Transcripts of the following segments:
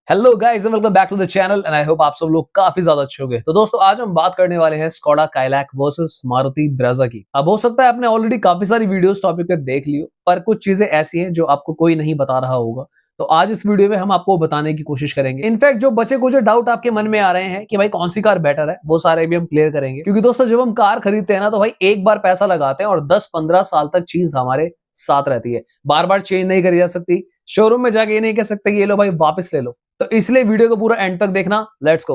Hello guys and welcome back to the channel and I hope आप सब लोग काफी ज्यादा अच्छे होंगे। तो दोस्तों आज हम बात करने वाले हैं Skoda Kylaq versus Maruti Brezza की। अब हो सकता है आपने ऑलरेडी काफी सारी वीडियोस टॉपिक पे देख ली हो, पर कुछ चीजें ऐसी हैं जो आपको कोई नहीं बता रहा होगा। तो आज इस वीडियो में हम आपको बताने की कोशिश करेंगे। इनफैक्ट जो बचे कुछ डाउट आपके मन में आ रहे हैं कि भाई कौन सी कार बेटर है, वो सारे भी हम क्लियर करेंगे। क्योंकि दोस्तों जब हम कार खरीदते हैं ना, तो भाई एक बार पैसा लगाते हैं और 10-15 साल तक चीज हमारे साथ रहती है, बार बार चेंज नहीं करी जा सकती। शोरूम में जाके ये नहीं कह सकते कि ये लो भाई वापस ले लो। तो इसलिए वीडियो को पूरा एंड तक देखना। Let's go.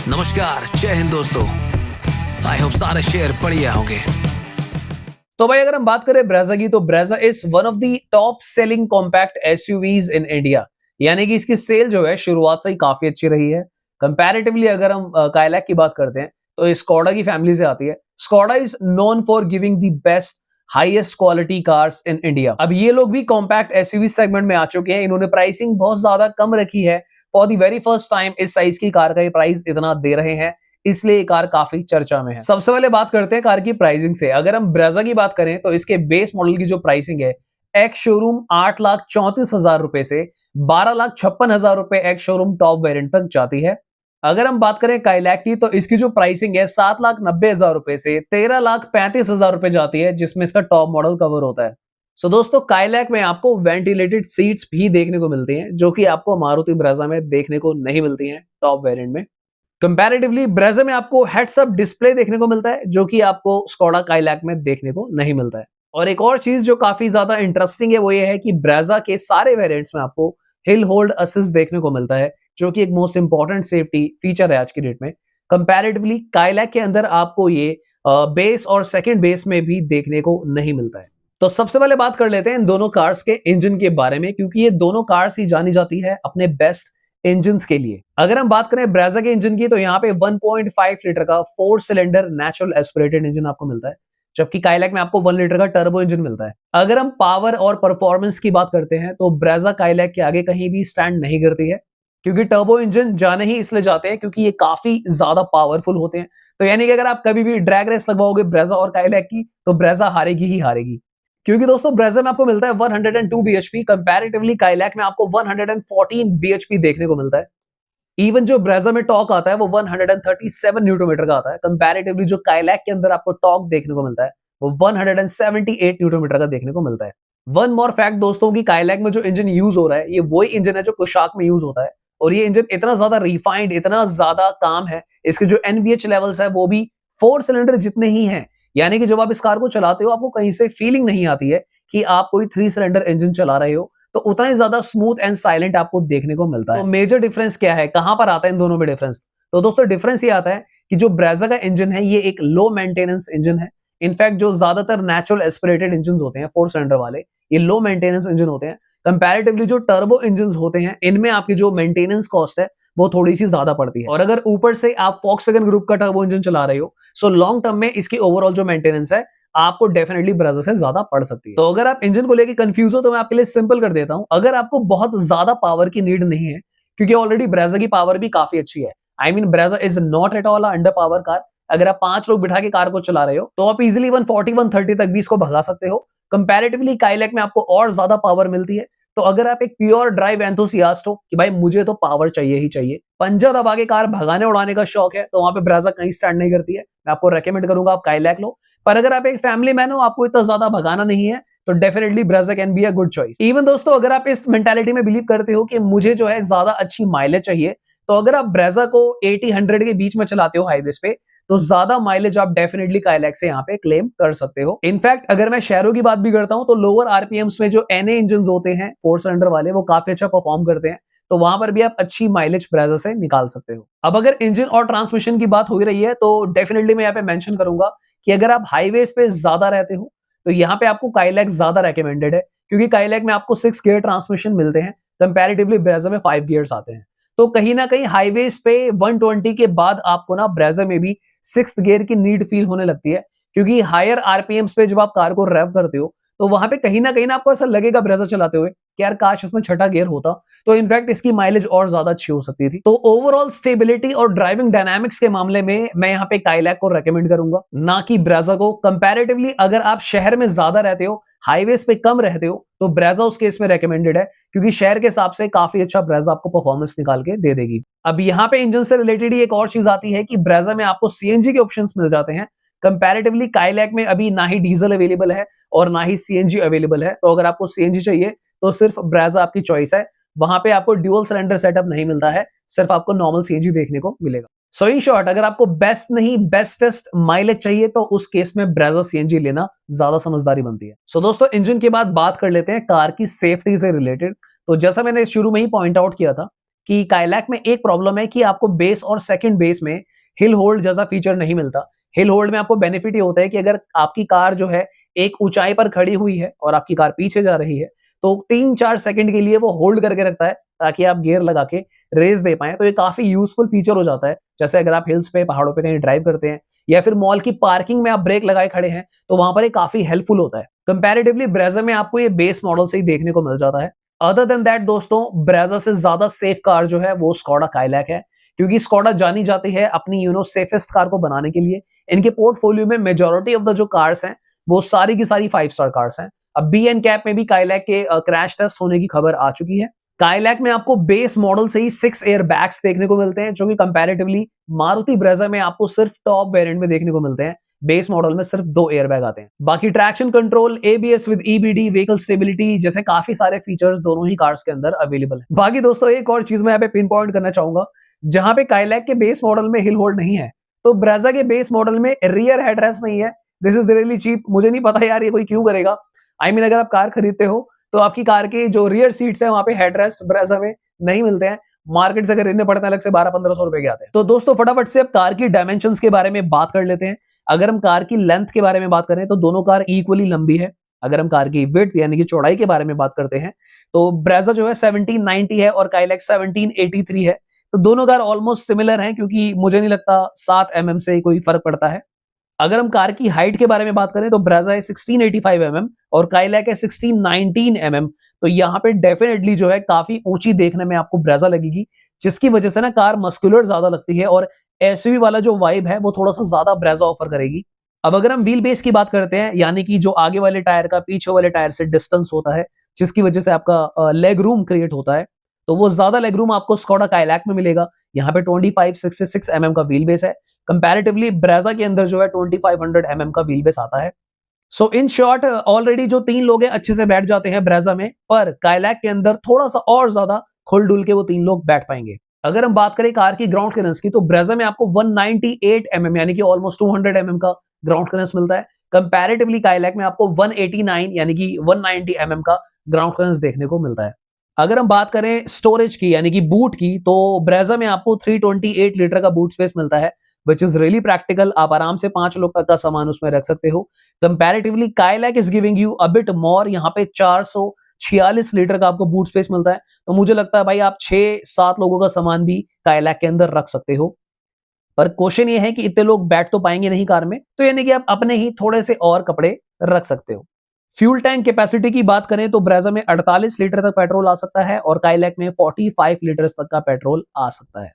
नमस्कार, जय हिंद दोस्तों। आई होप सारे शेयर बढ़िया होंगे। तो भाई अगर हम बात करें ब्रेजा की, तो Brezza is one of the top selling compact SUVs in India. यानी कि इसकी सेल जो है शुरुआत से ही काफी अच्छी रही है। कंपैरेटिवली अगर हम काइलैक की बात करते हैं तो ये स्कोडा की फैमिली से आती है। Skoda is known for giving the best highest quality cars in India. अब ये लोग भी कॉम्पैक्ट एसयूवी सेगमेंट में आ चुके हैं। इन्होंने प्राइसिंग बहुत ज्यादा कम रखी है। For the very first time इस साइज की कार का ये प्राइस इतना दे रहे हैं, इसलिए ये कार काफी चर्चा में है। सबसे पहले बात करते हैं कार की प्राइसिंग से। अगर हम ब्रेजा की बात करें तो इसके बेस मॉडल की जो प्राइसिंग है एक्स शोरूम 8,34,000 रुपए से 12,56,000 रुपए एक्स शोरूम टॉप वेरिएंट तक जाती है। अगर हम बात करें काइलैक की तो इसकी जो प्राइसिंग है 7,90,000 रुपए से 13,35,000 रुपए जाती है, जिसमें इसका टॉप मॉडल कवर होता है। सो दोस्तों काइलैक में आपको वेंटिलेटेड सीट्स भी देखने को मिलती हैं, जो कि आपको मारुति ब्रेजा में देखने को नहीं मिलती हैं टॉप वेरिएंट में। कंपैरेटिवली ब्रेजा में आपको हेड्स अप डिस्प्ले देखने को मिलता है, जो कि आपको स्कोडा काइलैक में देखने को नहीं मिलता है। और एक और चीज जो काफी ज्यादा इंटरेस्टिंग है वो ये है कि ब्रेजा के सारे वेरिएंट्स में आपको हिल होल्ड असिस्ट देखने को मिलता है, जो कि एक मोस्ट इंपॉर्टेंट सेफ्टी फीचर है आज की डेट में। कंपैरेटिवली काइलैक के अंदर आपको ये बेस और सेकंड बेस में भी देखने को नहीं मिलता है। तो सबसे पहले बात कर लेते हैं इन दोनों कार्स के इंजन के बारे में, क्योंकि ये दोनों कार्स ही जानी जाती है अपने बेस्ट इंजन के लिए। अगर हम बात करें ब्रेजा के इंजन की, तो यहाँ पे 1.5 लीटर का 4 सिलेंडर नेचुरल एस्पिरेटेड इंजन आपको मिलता है, जबकि काइलैक में आपको 1 लीटर का टर्बो इंजन मिलता है। अगर हम पावर और परफॉर्मेंस की बात करते हैं तो ब्रेजा काइलैक के आगे कहीं भी स्टैंड नहीं करती है, क्योंकि टर्बो इंजन जाने ही इसलिए जाते हैं क्योंकि ये काफी ज्यादा पावरफुल होते हैं। तो यानी कि अगर आप कभी भी ड्रैग रेस लगवाओगे ब्रेजा और काइलैक की, तो ब्रेजा हारेगी ही हारेगी। क्योंकि दोस्तों ब्रेजा में आपको मिलता है 102 bhp, कंपैरेटिवली काइलैक में आपको 114 bhp देखने को मिलता है। इवन जो ब्रेजा में टॉर्क आता है वो 137 न्यूटन मीटर का आता है। कंपैरेटिवली जो काइलैक के अंदर आपको टॉर्क देखने को मिलता है वो 178 न्यूटन मीटर का देखने को मिलता है। वन मोर फैक्ट दोस्तों की काइलैक में जो इंजन यूज हो रहा है, ये वही इंजन है जो कुशाक में यूज होता है। और ये इंजन इतना ज्यादा रिफाइंड, इतना ज्यादा काम है, इसके जो एनवीएच लेवल्स है वो भी 4 सिलेंडर जितने ही हैं। यानी कि जब आप इस कार को चलाते हो आपको कहीं से फीलिंग नहीं आती है कि आप कोई 3 सिलेंडर इंजन चला रहे हो। तो उतना ही ज्यादा स्मूथ एंड साइलेंट आपको देखने को मिलता है। तो मेजर डिफरेंस क्या है, कहां पर आता है इन दोनों में डिफरेंस? तो दोस्तों डिफरेंस ये आता है कि जो ब्रेजा का इंजन है ये एक लो मेंटेनेंस इंजन है। इनफैक्ट जो ज्यादातर नेचुरल एस्पिरेटेड इंजन होते हैं 4 सिलेंडर वाले, ये लो मेंटेनेंस इंजन होते हैं। कंपैरेटिवली जो टर्बो इंजन होते हैं इनमें आपकी जो मेंटेनेंस कॉस्ट है वो थोड़ी सी ज्यादा पड़ती है। और अगर ऊपर से आप वॉक्सवैगन ग्रुप का टर्बो इंजन चला रहे हो, सो लॉन्ग टर्म में इसकी ओवरऑल जो मेंटेनेंस है आपको डेफिनेटली ब्रेजा से ज्यादा पड़ सकती है। तो अगर आप इंजन को लेकर कंफ्यूज हो तो मैं आपके लिए सिंपल कर देता हूं। अगर आपको बहुत ज्यादा पावर की नीड नहीं है, क्योंकि ऑलरेडी ब्रेजा की पावर भी काफी अच्छी है। I mean Brezza is not at all under power car. अगर आप 5 लोग बिठा के कार को चला रहे हो तो आप इजिली 140-130 तक भी इसको भगा सकते हो। कंपैरेटिवली काइलैक में आपको और ज्यादा पावर मिलती है। तो अगर आप एक प्योर ड्राइव एंथुसियास्ट हो कि भाई मुझे तो पावर चाहिए ही चाहिए, पंजा दबा के कार भगाने उड़ाने का शौक है, तो वहां पे ब्रेजा कहीं स्टैंड नहीं करती है। मैं आपको रेकमेंड करूंगा आप काइलैक लो। पर अगर आप एक फैमिली मैन हो, आपको इतना ज्यादा भगाना नहीं है, तो definitely Brezza can be a good choice. Even दोस्तों अगर आप इस मेंटालिटी में बिलीव करते हो कि मुझे जो है ज्यादा अच्छी माइलेज चाहिए, तो अगर आप ब्रेजा को 80-100 के बीच में चलाते हो हाईवेज पे, तो ज्यादा माइलेज आप डेफिनेटली काइलैक से यहाँ पे क्लेम कर सकते हो। इनफैक्ट अगर मैं शहरों की बात भी करता हूं तो लोअर आरपीएम्स में जो एनए इंजन होते हैं 4 सिलेंडर वाले, वो काफी अच्छा परफॉर्म करते हैं। तो वहां पर भी आप अच्छी माइलेज ब्रेजा से निकाल सकते हो। अब अगर इंजन और ट्रांसमिशन की बात हो ही रही है तो डेफिनेटली मैं यहाँ पे मेंशन करूंगा कि अगर आप हाईवेज पे ज्यादा रहते हो तो यहाँ पे आपको काइलैक ज्यादा रेकमेंडेड है, क्योंकि काइलैक में आपको 6 गियर ट्रांसमिशन मिलते हैं। कंपैरेटिवली ब्रेजा में 5 गियर्स आते हैं। तो कहीं ना कहीं हाईवेज पे 120 के बाद आपको ना ब्रेजा में भी 6th गियर की नीड फील होने लगती है, क्योंकि हायर आरपीएम्स पे जब आप कार को रेव करते हो तो वहां पे कहीं ना आपको ऐसा लगेगा ब्रेजा चलाते हुए कि यार काश इसमें छठा गियर होता, तो इनफैक्ट इसकी माइलेज और ज्यादा अच्छी हो सकती थी। तो ओवरऑल स्टेबिलिटी और ड्राइविंग डायनामिक्स के मामले में मैं यहाँ पे काइलैक को रेकमेंड करूंगा, ना कि ब्रेजा को। कंपैरेटिवली अगर आप शहर में ज्यादा रहते हो, हाईवेज पे कम रहते हो, तो ब्रेजा उस केस में रेकमेंडेड है, क्योंकि शहर के हिसाब से काफी अच्छा ब्रेजा आपको परफॉर्मेंस निकाल के दे देगी। अब यहाँ पे इंजन से रिलेटेड ही एक और चीज आती है कि ब्रेजा में आपको सीएनजी के ऑप्शंस मिल जाते हैं। कंपैरेटिवली काइलैक में अभी ना ही डीजल अवेलेबल है और ना ही सीएनजी अवेलेबल है। तो अगर आपको सीएनजी चाहिए तो सिर्फ ब्रेजा आपकी चॉइस है। वहां पे आपको ड्यूअल सिलेंडर सेटअप नहीं मिलता है, सिर्फ आपको नॉर्मल सीएनजी देखने को मिलेगा। सो इन शॉर्ट, अगर आपको बेस्ट नहीं बेस्टेस्ट माइलेज चाहिए तो उस केस में ब्रेजा सीएनजी लेना ज्यादा समझदारी बनती है। सो दोस्तों, इंजन के बाद बात कर लेते हैं कार की सेफ्टी से रिलेटेड। तो जैसा मैंने शुरू में ही पॉइंट आउट किया था कि काइलैक में एक प्रॉब्लम है कि आपको बेस और सेकंड बेस में हिल होल्ड जैसा फीचर नहीं मिलता। हिल होल्ड में आपको बेनिफिट ये होता है कि अगर आपकी कार जो है एक ऊंचाई पर खड़ी हुई है और आपकी कार पीछे जा रही है, तो 3-4 सेकंड के लिए वो होल्ड करके रखता है ताकि आप गियर लगा के रेस दे पाए। तो ये काफी यूजफुल फीचर हो जाता है। जैसे अगर आप हिल्स पे, पहाड़ों पे कहीं ड्राइव करते हैं या फिर मॉल की पार्किंग में आप ब्रेक लगाए खड़े हैं, तो वहां पर ये काफी हेल्पफुल होता है। कंपैरेटिवली ब्रेजा में आपको ये बेस मॉडल से ही देखने को मिल जाता है। अदर देन दैट दोस्तों, ब्रेजा से ज्यादा सेफ कार जो है वो स्कोडा काइलैक है, क्योंकि स्कोडा जानी जाती है अपनी सेफेस्ट कार को बनाने के लिए। इनके पोर्टफोलियो में मेजॉरिटी ऑफ द जो कार्स हैं वो सारी की सारी 5 स्टार कार्स हैं। अब बी एंड कैप में भी काइलैक के क्रैश टेस्ट होने की खबर आ चुकी है। काइलैक में आपको बेस मॉडल से ही 6 एयर बैग्स देखने को मिलते हैं, जो कि कंपैरेटिवली मारुति ब्रेजा में आपको सिर्फ टॉप वेरिएंट में देखने को मिलते हैं। बेस मॉडल में सिर्फ 2 एयर बैग आते हैं। बाकी traction control, ABS with EBD, vehicle stability जैसे काफी सारे फीचर्स दोनों ही कार्स के अंदर अवेलेबल है। बाकी दोस्तों, एक और चीज मैं यहाँ पे पिन पॉइंट करना चाहूंगा, जहां पे काइलैक के बेस मॉडल में हिल होल्ड नहीं है, तो ब्रेजा के बेस मॉडल में रियर हेडरेस्ट नहीं है। This is really cheap. मुझे नहीं पता यार ये कोई क्यों करेगा। आई मीन, अगर आप कार खरीदते हो तो आपकी कार के जो रियर सीट्स है वहां पे हेडरेस्ट ब्रेजा में नहीं मिलते हैं। मार्केट से खरीदने पड़ते हैं अलग से 1200-1500 रुपए के आते हैं। तो दोस्तों, फटाफट से अब कार की डायमेंशंस के बारे में बात कर लेते हैं। अगर हम कार की लेंथ के बारे में बात करें तो दोनों कार इक्वली लंबी है। अगर हम कार की विड्थ यानी कि चौड़ाई के बारे में बात करते हैं तो ब्रेजा जो है 1790 है और काइलैक 1783 है। तो दोनों कार ऑलमोस्ट सिमिलर हैं, क्योंकि मुझे नहीं लगता 7 mm से कोई फर्क पड़ता है। अगर हम कार की हाइट के बारे में बात करें तो ब्रेजा है 1685 mm और काइलैक है 1619 mm। तो यहाँ पे डेफिनेटली जो है काफी ऊंची देखने में आपको ब्रेजा लगेगी, जिसकी वजह से ना कार मस्कुलर ज्यादा लगती है और एसयूवी वाला जो वाइब है वो थोड़ा सा ज्यादा ब्रेजा ऑफर करेगी। अब अगर हम व्हील बेस की बात करते हैं, यानी कि जो आगे वाले टायर का पीछे वाले टायर से डिस्टेंस होता है, जिसकी वजह से आपका लेग रूम क्रिएट होता है, तो वो ज्यादा लेग रूम आपको स्कोडा काइलैक में मिलेगा। यहाँ पे 2566 mm का व्हील बेस है। कंपैरेटिवली ब्रेजा के अंदर जो है 2500 mm का व्हील बेस आता है। सो इन शॉर्ट, ऑलरेडी जो 3 लोग हैं अच्छे से बैठ जाते हैं ब्रेजा में, पर काइलैक के अंदर थोड़ा सा और ज्यादा खुल डुल के वो 3 लोग बैठ पाएंगे। अगर हम बात करें कार की ग्राउंड क्लियरेंस की, तो ब्रेजा में आपको 198 mm यानी कि ऑलमोस्ट 200 mm का ग्राउंड क्लियरेंस मिलता है। कंपैरेटिवली काइलैक में आपको 189 यानी कि 190 mm का ग्राउंड क्लियरेंस देखने को मिलता है। अगर हम बात करें स्टोरेज की यानी कि बूट की, तो ब्रेजा में आपको 328 लीटर का बूट स्पेस मिलता है, विच इज रियली प्रैक्टिकल। आप आराम से 5 लोग तक का सामान उसमें रख सकते हो। Comparatively Kylaq is giving you a bit more. यहाँ पे 446 लीटर का आपको बूट स्पेस मिलता है। तो मुझे लगता है भाई आप 6-7 लोगों का सामान भी काइलैक के अंदर रख सकते हो। पर क्वेश्चन ये है कि इतने लोग बैठ तो पाएंगे नहीं कार में, तो यानी कि आप अपने ही थोड़े से और कपड़े रख सकते हो। फ्यूल टैंक कैपेसिटी की बात करें तो ब्रेजा में 48 लीटर तक पेट्रोल आ सकता है और काइलैक में 45 लीटर तक का पेट्रोल आ सकता है।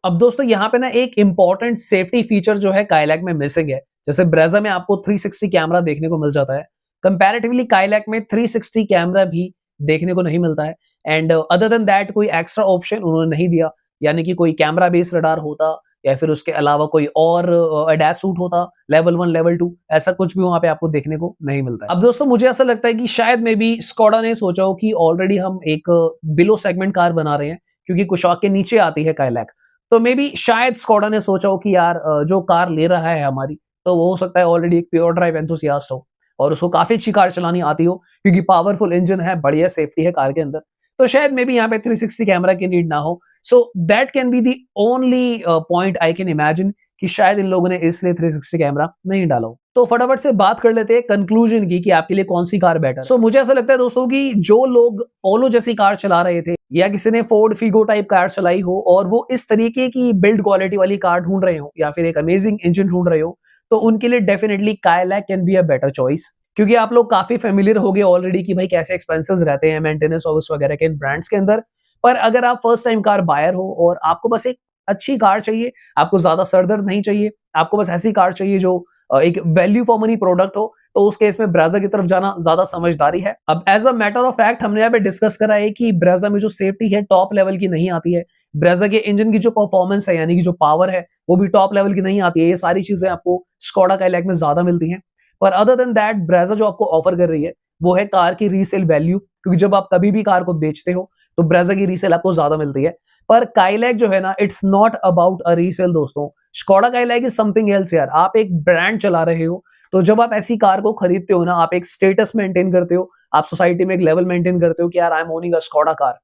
अब दोस्तों, यहाँ पे ना एक इंपॉर्टेंट सेफ्टी फीचर जो है काइलैक में मिसिंग है। जैसे ब्रेजा में आपको 360 कैमरा देखने को मिल जाता है, कंपैरेटिवली काइलैक में 360 कैमरा भी देखने को नहीं मिलता है। एंड अदर देन दैट कोई एक्स्ट्रा ऑप्शन उन्होंने नहीं दिया, यानी कि कोई कैमरा बेस्ड रडार होता या फिर उसके अलावा कोई और एडास सूट होता, लेवल 1 लेवल 2, ऐसा कुछ भी वहां पे आपको देखने को नहीं मिलता है। अब दोस्तों, मुझे ऐसा लगता है कि शायद में भी स्कोडा ने सोचा हो कि ऑलरेडी हम एक बिलो सेगमेंट कार बना रहे हैं, क्योंकि कुशाक के नीचे आती है काइलैक। तो मे बी शायद स्कोडा ने सोचा हो कि यार जो कार ले रहा है हमारी, तो वो हो सकता है ऑलरेडी एक प्योर ड्राइव एंथुसियास्ट हो और उसको काफी अच्छी कार चलानी आती हो, क्योंकि पावरफुल इंजन है, बढ़िया सेफ्टी है कार के अंदर। तो शायद मे बी यहाँ पे 360 कैमरा की नीड ना हो। So that can be the only point I can imagine कि शायद इन लोगों ने इसलिए 360 कैमरा नहीं डाला हो। तो फटाफट से बात कर लेते हैं कंक्लूजन की कि आपके लिए कौन सी कार बेटर। सो मुझे ऐसा लगता है दोस्तों कि जो लोग पोलो जैसी कार चला रहे थे या किसी ने फोर्ड फिगो टाइप कार चलाई हो और वो इस तरीके की बिल्ड क्वालिटी वाली कार ढूंढ रहे हो या फिर एक अमेजिंग इंजन ढूंढ रहे हो, तो उनके लिए definitely Kylaq can be a better choice. क्योंकि आप लोग काफी फेमिलियर हो गए ऑलरेडी कि भाई कैसे एक्सपेंसेस रहते हैं मेंटेनेंस सर्विस वगैरह के इन ब्रांड्स के अंदर। पर अगर आप फर्स्ट टाइम कार बायर हो और आपको बस एक अच्छी कार चाहिए, आपको ज्यादा सरदर्द नहीं चाहिए, आपको बस ऐसी कार चाहिए जो एक वैल्यू फॉर मनी प्रोडक्ट हो, तो उस केस में ब्रेजा की तरफ जाना ज्यादा समझदारी है। अब as a matter of fact हमने यहाँ पे डिस्कस करा है कि ब्रेजा में जो सेफ्टी है टॉप लेवल की नहीं आती है, ब्रेजा के इंजन की जो परफॉर्मेंस है यानी कि जो पावर है वो भी टॉप लेवल की नहीं आती है। ये सारी चीजें आपको स्कोडा काइलैक में ज्यादा मिलती हैं। पर अदर देन दैट ब्रेजा जो आपको ऑफर कर रही है वो है कार की रीसेल वैल्यू, क्योंकि जब आप कभी भी कार को बेचते हो तो ब्रेजा की रीसेल आपको ज्यादा मिलती है। पर काइलैक जो है ना, it's not about a resale दोस्तों। Skoda Kylaq is something else यार। आप एक ब्रांड चला रहे हो, तो जब आप ऐसी कार को खरीदते हो ना, आप एक स्टेटस मेंटेन करते हो, आप सोसाइटी में एक लेवल मेंटेन करते हो कि यार I am owning a Skoda car.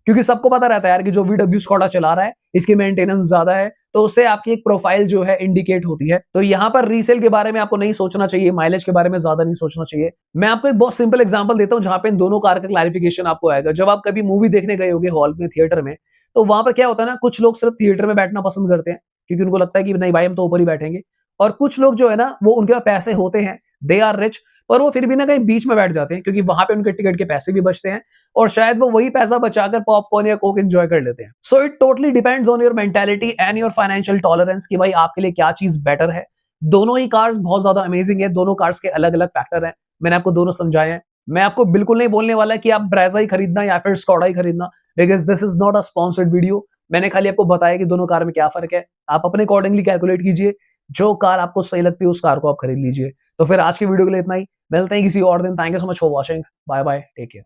क्योंकि सबको पता रहता है यार कि जो VW स्कोडा चला रहा है इसकी मेंटेनेंस ज्यादा है, तो उससे आपकी एक प्रोफाइल जो है इंडिकेट होती है। तो यहाँ पर रीसेल के बारे में आपको नहीं सोचना चाहिए, माइलेज के बारे में ज्यादा नहीं सोचना चाहिए। मैं आपको एक बहुत सिंपल एग्जांपल देता हूँ जहां पे इन दोनों कार का क्लैरिफिकेशन आपको आएगा। जब आप कभी मूवी देखने गए होगे हॉल में, थिएटर में, तो वहां पर क्या होता है ना, कुछ लोग सिर्फ थिएटर में बैठना पसंद करते हैं क्योंकि उनको लगता है कि नहीं भाई हम तो ऊपर ही बैठेंगे, और कुछ लोग जो है ना वो उनके पास पैसे होते हैं, दे आर रिच, पर वो फिर भी ना कहीं बीच में बैठ जाते हैं क्योंकि वहां पे उनके टिकट के पैसे भी बचते हैं और शायद वो वही पैसा बचाकर पॉपकॉर्न या कोक एंजॉय कर लेते हैं। So it totally depends on your mentality and your financial tolerance कि भाई आपके लिए क्या चीज बेटर है। दोनों ही कार्स बहुत ज्यादा अमेजिंग है, दोनों कार्स के अलग अलग फैक्टर हैं, मैंने आपको दोनों समझाए हैं। मैं आपको बिल्कुल नहीं बोलने वाला कि आप ब्रेजा ही खरीदना या फिर स्कोडा ही खरीदना, because this is not a sponsored video. मैंने खाली आपको बताया कि दोनों कार में क्या फर्क है, आप अपने अकॉर्डिंगली कैलकुलेट कीजिए, जो कार आपको सही लगती है उस कार को आप खरीद लीजिए। तो फिर आज की वीडियो के लिए इतना ही, मिलते हैं किसी और दिन। Thank you so much for watching, bye bye, take care.